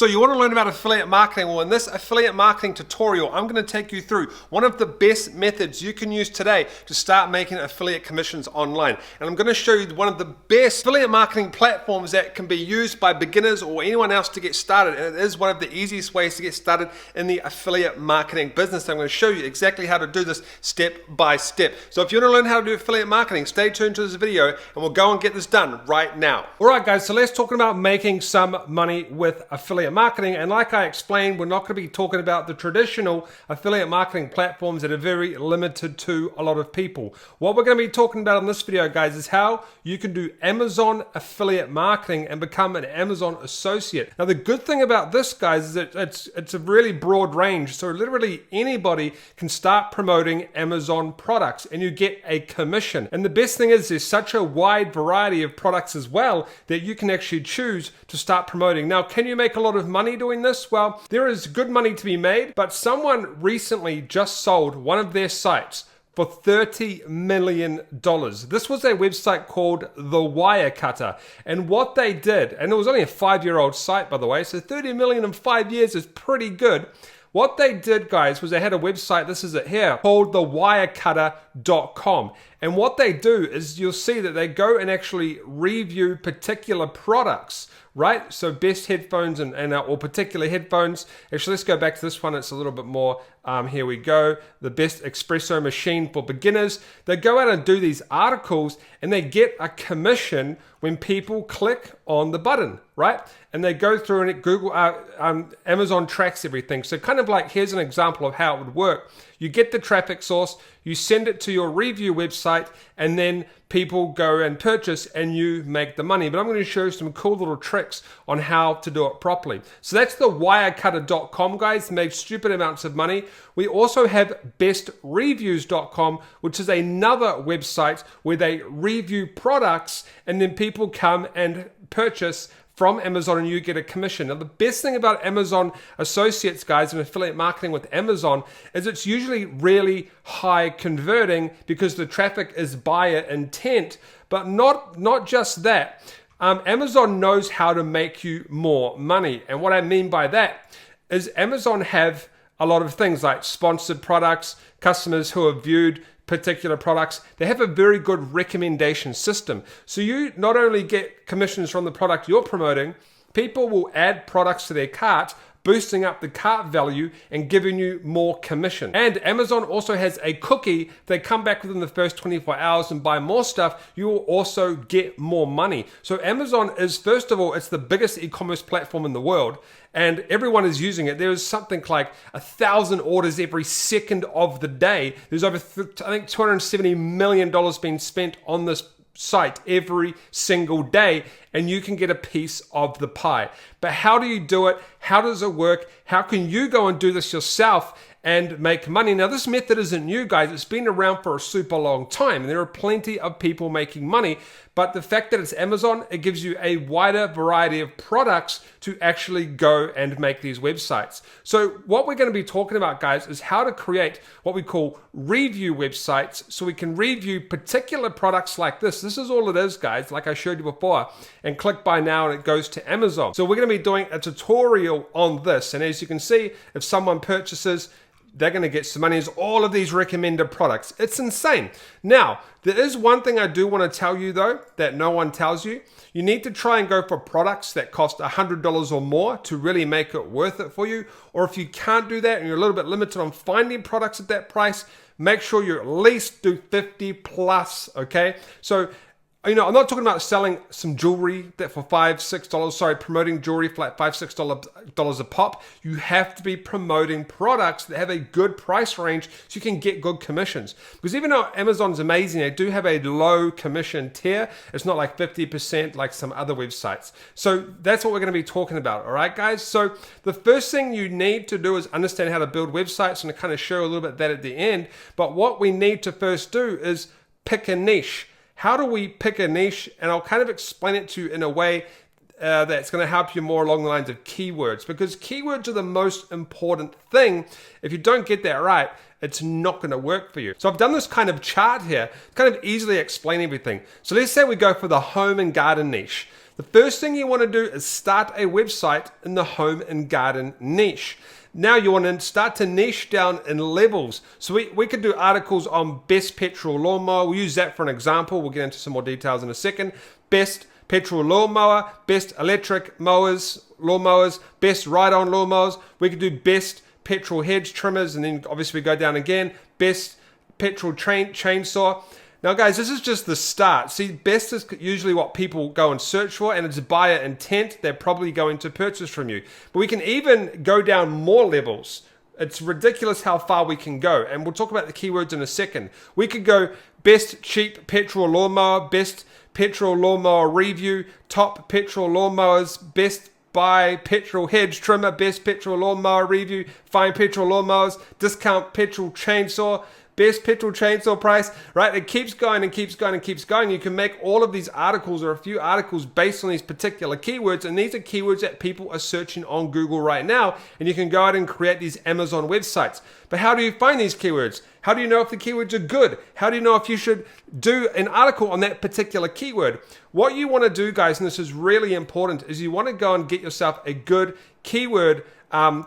So you want to learn about affiliate marketing? Well, in this affiliate marketing tutorial, I'm going to take you through one of the best methods you can use today to start making affiliate commissions online. And I'm going to show you one of the best affiliate marketing platforms that can be used by beginners or anyone else to get started. And it is one of the easiest ways to get started in the affiliate marketing business. I'm going to show you exactly how to do this step by step. So if you want to learn how to do affiliate marketing, stay tuned to this video and we'll go and get this done right now. All right, guys, so let's talk about making some money with affiliate marketing. And like I explained, we're not going to be talking about the traditional affiliate marketing platforms that are very limited to a lot of people. What we're going to be talking about in this video, guys, is how you can do Amazon affiliate marketing and become an Amazon associate. Now, the good thing about this, guys, is that it's a really broad range. So literally anybody can start promoting Amazon products and you get a commission. And the best thing is there's such a wide variety of products as well that you can actually choose to start promoting. Now, can you make a lot of money doing this? Well, there is good money to be made, but someone recently just sold one of their sites for $30 million. This was a website called The Wirecutter. And what they did, and it was only a 5-year-old site, by the way, so $30 million in 5 years is pretty good. What they did, guys, was they had a website, this is it here, called thewirecutter.com. And what they do is you'll see that they go and actually review particular products, right? So best headphones or particular headphones. Actually, let's go back to this one. It's a little bit more, here we go. The best espresso machine for beginners. They go out and do these articles and they get a commission when people click on the button, right? And they go through and Amazon tracks everything. So kind of like, here's an example of how it would work. You get the traffic source, you send it to your review website, and then people go and purchase and you make the money. But I'm going to show you some cool little tricks on how to do it properly. So that's the wirecutter.com, guys. Made stupid amounts of money. We also have bestreviews.com, which is another website where they review products and then people come and purchase from Amazon and you get a commission. Now, the best thing about Amazon associates, guys, and affiliate marketing with Amazon is it's usually really high converting because the traffic is buyer intent, but not just that. Amazon knows how to make you more money. And what I mean by that is Amazon have a lot of things like sponsored products, customers who have viewed particular products. They have a very good recommendation system. So you not only get commissions from the product you're promoting, people will add products to their cart, boosting up the cart value and giving you more commission. And Amazon also has a cookie. If they come back within the first 24 hours and buy more stuff, you will also get more money. So Amazon is, first of all, it's the biggest e-commerce platform in the world and everyone is using it. There's something like 1,000 orders every second of the day. There's over, I think, $270 million being spent on this site every single day, and you can get a piece of the pie. But how do you do it? How does it work? How can you go and do this yourself and make money? Now, this method isn't new, guys. It's been around for a super long time, and there are plenty of people making money. But the fact that it's Amazon, it gives you a wider variety of products to actually go and make these websites. So what we're going to be talking about, guys, is how to create what we call review websites so we can review particular products like this. This is all it is, guys, like I showed you before. And click buy now and it goes to Amazon. So we're going to be doing a tutorial on this. And as you can see, if someone purchases, they're going to get some money as all of these recommended products. It's insane. Now, there is one thing I do want to tell you though, that no one tells you. You need to try and go for products that cost $100 or more to really make it worth it for you. Or if you can't do that and you're a little bit limited on finding products at that price, make sure you at least do 50 plus, okay? So, you know, I'm not talking about selling some jewelry that for $5, $6, sorry, promoting jewelry for like $5, $6 a pop. You have to be promoting products that have a good price range so you can get good commissions. Because even though Amazon's amazing, they do have a low commission tier. It's not like 50% like some other websites. So that's what we're going to be talking about, all right, guys? So the first thing you need to do is understand how to build websites, and to kind of show a little bit that at the end. But what we need to first do is pick a niche. How do we pick a niche? And I'll kind of explain it to you in a way that's going to help you more along the lines of keywords, because keywords are the most important thing. If you don't get that right, it's not going to work for you. So I've done this kind of chart here, kind of easily explain everything. So let's say we go for the home and garden niche. The first thing you want to do is start a website in the home and garden niche. Now you want to start to niche down in levels. So we could do articles on best petrol lawnmower. We'll use that for an example. We'll get into some more details in a second. Best petrol lawnmower, best electric lawnmowers, best ride-on lawnmowers. We could do best petrol hedge trimmers, and then obviously we go down again, best petrol chainsaw. Now guys, this is just the start. See, best is usually what people go and search for, and it's buyer intent. They're probably going to purchase from you. But we can even go down more levels. It's ridiculous how far we can go, and we'll talk about the keywords in a second. We could go best cheap petrol lawnmower, best petrol lawnmower review, top petrol lawnmowers, best buy petrol hedge trimmer, best petrol lawnmower review, fine petrol lawnmowers, discount petrol chainsaw, best petrol chainsaw price, right? It keeps going and keeps going and keeps going. You can make all of these articles or a few articles based on these particular keywords, and these are keywords that people are searching on Google right now, and you can go out and create these Amazon websites. But how do you find these keywords? How do you know if the keywords are good? How do you know if you should do an article on that particular keyword? What you want to do, guys, and this is really important, is you want to go and get yourself a good keyword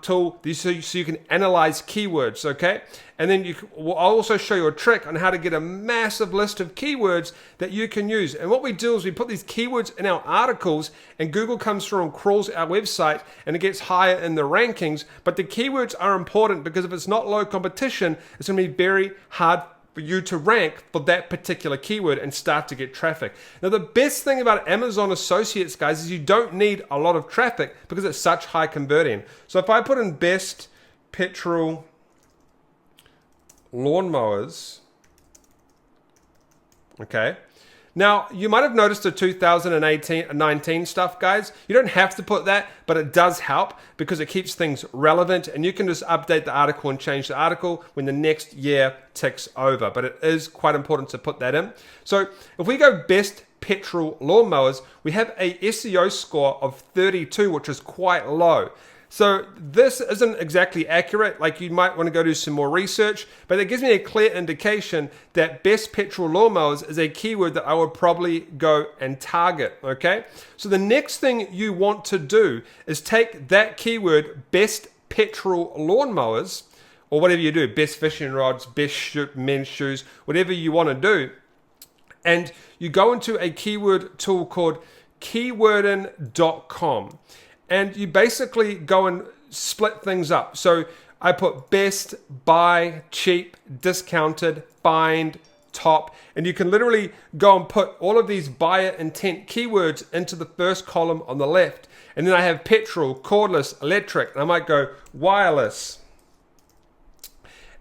tool so you can analyze keywords, okay? And then I'll also show you a trick on how to get a massive list of keywords that you can use. And what we do is we put these keywords in our articles, and Google comes through and crawls our website, and it gets higher in the rankings. But the keywords are important, because if it's not low competition, it's going to be very hard for you to rank for that particular keyword and start to get traffic. Now, the best thing about Amazon Associates, guys, is you don't need a lot of traffic because it's such high converting. So if I put in best petrol lawnmowers, okay. Now, you might have noticed the 2019 stuff, guys. You don't have to put that, but it does help because it keeps things relevant, and you can just update the article and change the article when the next year ticks over. But it is quite important to put that in. So if we go best petrol lawnmowers, we have a SEO score of 32, which is quite low. So this isn't exactly accurate. Like, you might want to go do some more research, but it gives me a clear indication that best petrol lawnmowers is a keyword that I would probably go and target, okay? So the next thing you want to do is take that keyword, best petrol lawnmowers, or whatever you do, best fishing rods, best men's shoes, whatever you want to do, and you go into a keyword tool called keywordin.com. And you basically go and split things up. So I put best, buy, cheap, discounted, find, top. And you can literally go and put all of these buyer intent keywords into the first column on the left. And then I have petrol, cordless, electric. And I might go wireless.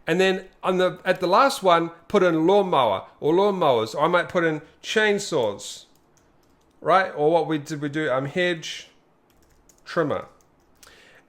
And then at the last one, put in lawnmower or lawnmowers. Or I might put in chainsaws, right? Or what did we do? Hedge trimmer.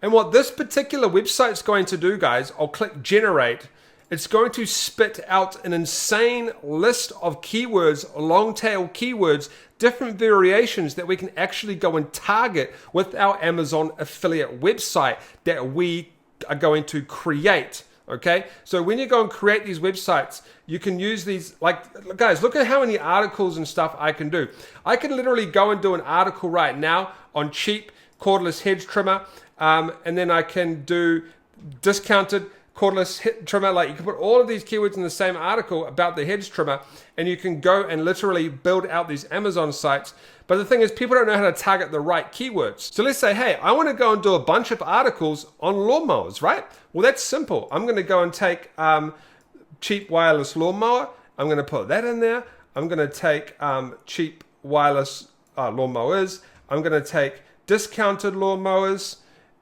And what this particular website's going to do, guys, I'll click generate. It's going to spit out an insane list of keywords, long tail keywords, different variations that we can actually go and target with our Amazon affiliate website that we are going to create. Okay, so when you go and create these websites, you can use these, like, guys, look at how many articles and stuff I can do. I can literally go and do an article right now on cheap cordless hedge trimmer, and then I can do discounted cordless trimmer. Like, you can put all of these keywords in the same article about the hedge trimmer, and you can go and literally build out these Amazon sites. But the thing is, people don't know how to target the right keywords. So let's say, hey, I want to go and do a bunch of articles on lawnmowers, right? Well, that's simple. I'm going to go and take cheap wireless lawnmower. I'm going to put that in there. I'm going to take cheap wireless lawnmowers. I'm going to take discounted lawnmowers,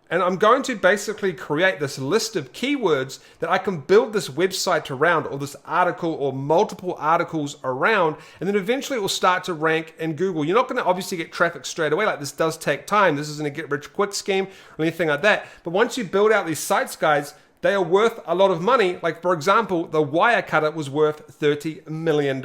and I'm going to basically create this list of keywords that I can build this website around, or this article, or multiple articles around, and then eventually it will start to rank in Google. You're not going to obviously get traffic straight away. Like, this does take time. This isn't a get rich quick scheme or anything like that. But once you build out these sites, guys, they are worth a lot of money. Like for example, the wire cutter was worth $30 million.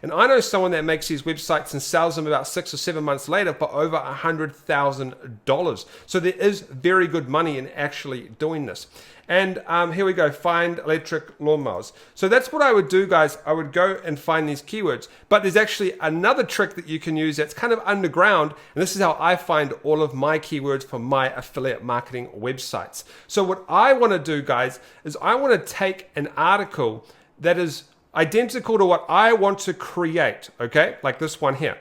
And I know someone that makes these websites and sells them about 6 or 7 months later for over $100,000. So there is very good money in actually doing this. And here we go, find electric lawnmowers. So that's what I would do, guys. I would go and find these keywords. But there's actually another trick that you can use that's kind of underground. And this is how I find all of my keywords for my affiliate marketing websites. So what I want to do, guys, is I want to take an article that is identical to what I want to create, okay? Like this one here.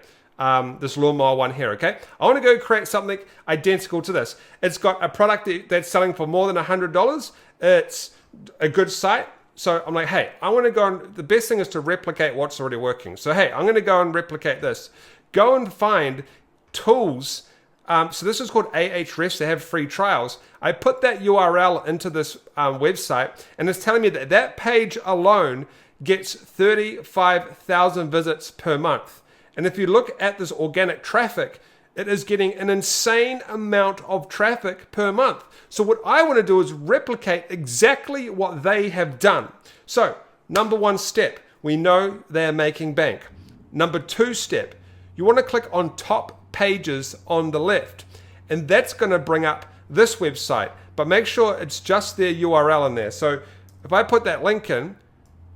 This lawnmower one here, okay? I want to go create something identical to this. It's got a product that's selling for more than $100. It's a good site. So I'm like, hey, I want to go and the best thing is to replicate what's already working. So hey, I'm going to go and replicate this. Go and find tools. So this is called Ahrefs. They have free trials. I put that URL into this website, and it's telling me that that page alone gets 35,000 visits per month. And if you look at this organic traffic, it is getting an insane amount of traffic per month. So what I want to do is replicate exactly what they have done. So number one step, we know they're making bank. Number two step, you want to click on top pages on the left. And that's going to bring up this website. But make sure it's just their URL in there. So if I put that link in,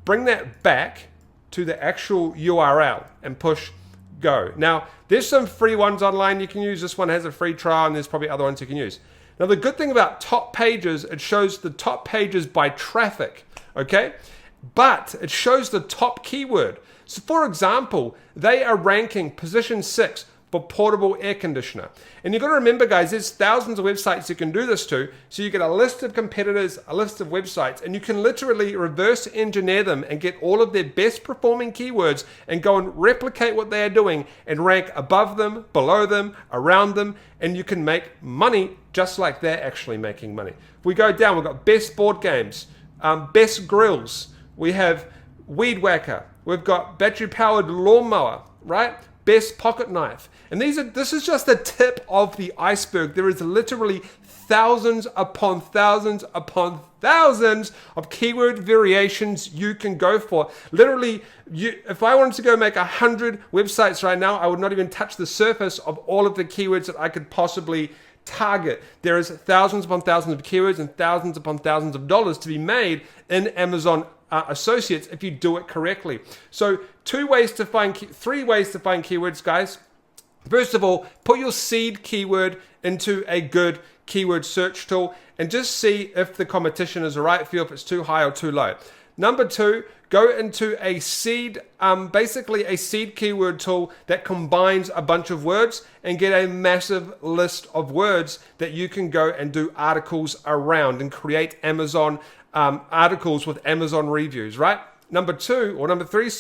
bring that back to the actual URL and push go. Now, there's some free ones online you can use. This one has a free trial, and there's probably other ones you can use. Now, the good thing about top pages, it shows the top pages by traffic, okay? But it shows the top keyword. So, for example, they are ranking position 6 for portable air conditioner. And you've got to remember, guys, there's thousands of websites you can do this to. So you get a list of competitors, a list of websites, and you can literally reverse engineer them and get all of their best performing keywords and go and replicate what they are doing and rank above them, below them, around them, and you can make money just like they're actually making money. If we go down, we've got best board games, best grills, we have weed whacker, we've got battery powered lawnmower, right? Best pocket knife. And this is just the tip of the iceberg. There is literally thousands upon thousands upon thousands of keyword variations you can go for. Literally, if I wanted to go make 100 websites right now, I would not even touch the surface of all of the keywords that I could possibly target. There is thousands upon thousands of keywords and thousands upon thousands of dollars to be made in Amazon Associates if you do it correctly. So three ways to find keywords, guys. First of all, put your seed keyword into a good keyword search tool and just see if the competition is the right for you, if it's too high or too low. Number two, go into a seed, basically a seed keyword tool that combines a bunch of words and get a massive list of words that you can go and do articles around and create Amazon articles with Amazon reviews, right? Number three,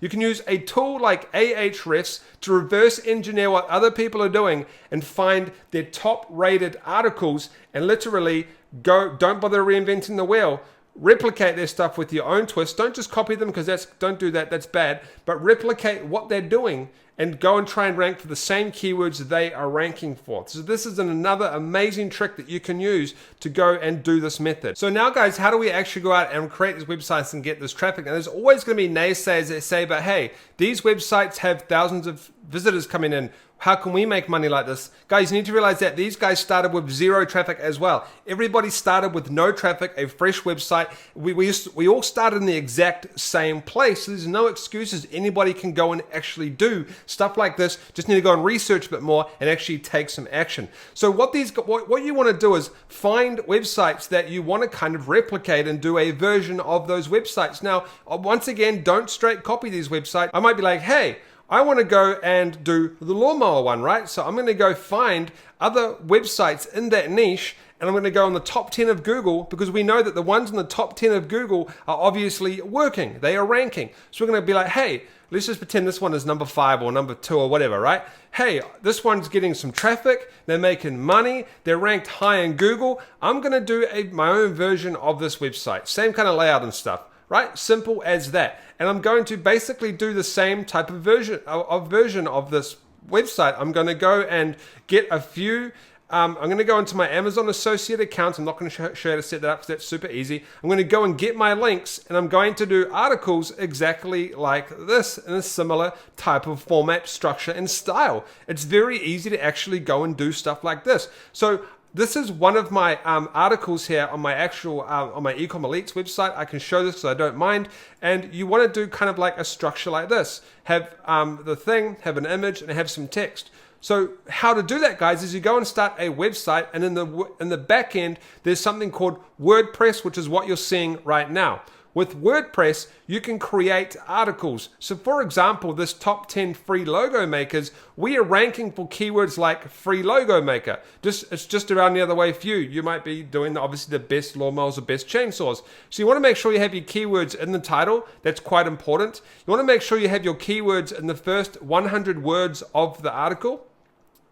you can use a tool like Ahrefs to reverse engineer what other people are doing and find their top rated articles and literally don't bother reinventing the wheel. Replicate their stuff with your own twist. Don't just copy them because don't do that, that's bad. But replicate what they're doing and go and try and rank for the same keywords they are ranking for. So this is another amazing trick that you can use to go and do this method. So now, guys, how do we actually go out and create these websites and get this traffic? Now, there's always going to be naysayers that say, but hey, these websites have thousands of visitors coming in. How can we make money like this? Guys, you need to realize that these guys started with zero traffic as well. Everybody started with no traffic, a fresh website. We all started in the exact same place. So there's no excuses. Anybody can go and actually do stuff like this. Just need to go and research a bit more and actually take some action. So what you want to do is find websites that you want to kind of replicate and do a version of those websites. Now, once again, don't straight copy these websites. I might be like, hey, I want to go and do the lawnmower one, right? So I'm going to go find other websites in that niche, and I'm going to go on the top 10 of Google because we know that the ones in the top 10 of Google are obviously working. They are ranking. So we're going to be like, hey, let's just pretend this one is number 5 or number 2 or whatever, right? Hey, this one's getting some traffic. They're making money. They're ranked high in Google. I'm going to do my own version of this website. Same kind of layout and stuff. Right? Simple as that. And I'm going to basically do the same type of version of this website. I'm going to go and get a few I'm going to go into my Amazon associate account. I'm not going to show you how to set that up because that's super easy. I'm going to go and get my links, and I'm going to do articles exactly like this in a similar type of format, structure, and style. It's very easy to actually go and do stuff like this. So this is one of my articles here on my actual on my Ecom Elites website. I can show this because I don't mind. And you want to do kind of like a structure like this. Have the thing, have an image, and have some text. So how to do that, guys, is you go and start a website, and in the back end, there's something called WordPress, which is what you're seeing right now. With WordPress, you can create articles. So for example, this top 10 free logo makers, we are ranking for keywords like free logo maker. It's just around the other way for you. You might be doing obviously the best lawnmowers or best chainsaws. So you want to make sure you have your keywords in the title. That's quite important. You want to make sure you have your keywords in the first 100 words of the article.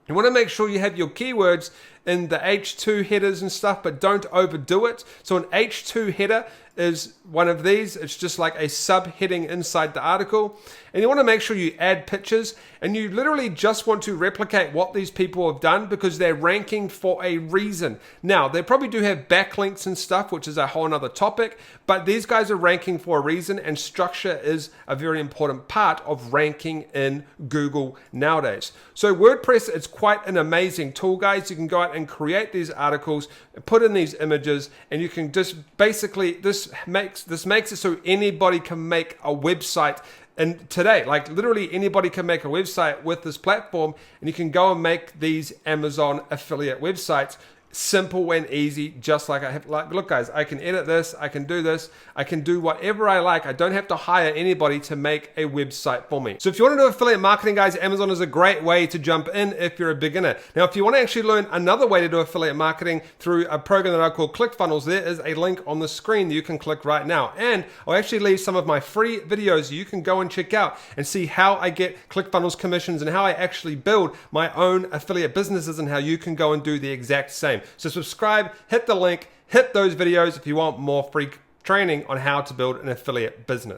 You want to make sure you have your keywords in the H2 headers and stuff, but don't overdo it. So an H2 header is one of these. It's just like a subheading inside the article. And you want to make sure you add pictures, and you literally just want to replicate what these people have done because they're ranking for a reason. Now, they probably do have backlinks and stuff, which is a whole nother topic, but these guys are ranking for a reason, and structure is a very important part of ranking in Google nowadays. So WordPress, it's quite an amazing tool, guys. You can go out and create these articles, put in these images, and you can just basically, this makes it so anybody can make a website. And today, like literally anybody can make a website with this platform, and you can go and make these Amazon affiliate websites. Simple and easy, just like I have. Like, look, guys, I can edit this, I can do this, I can do whatever I like. I don't have to hire anybody to make a website for me. So if you want to do affiliate marketing, guys, Amazon is a great way to jump in if you're a beginner. Now, if you want to actually learn another way to do affiliate marketing through a program that I call ClickFunnels, there is a link on the screen that you can click right now. And I'll actually leave some of my free videos you can go and check out and see how I get ClickFunnels commissions and how I actually build my own affiliate businesses and how you can go and do the exact same. So subscribe, hit the link, hit those videos if you want more free training on how to build an affiliate business.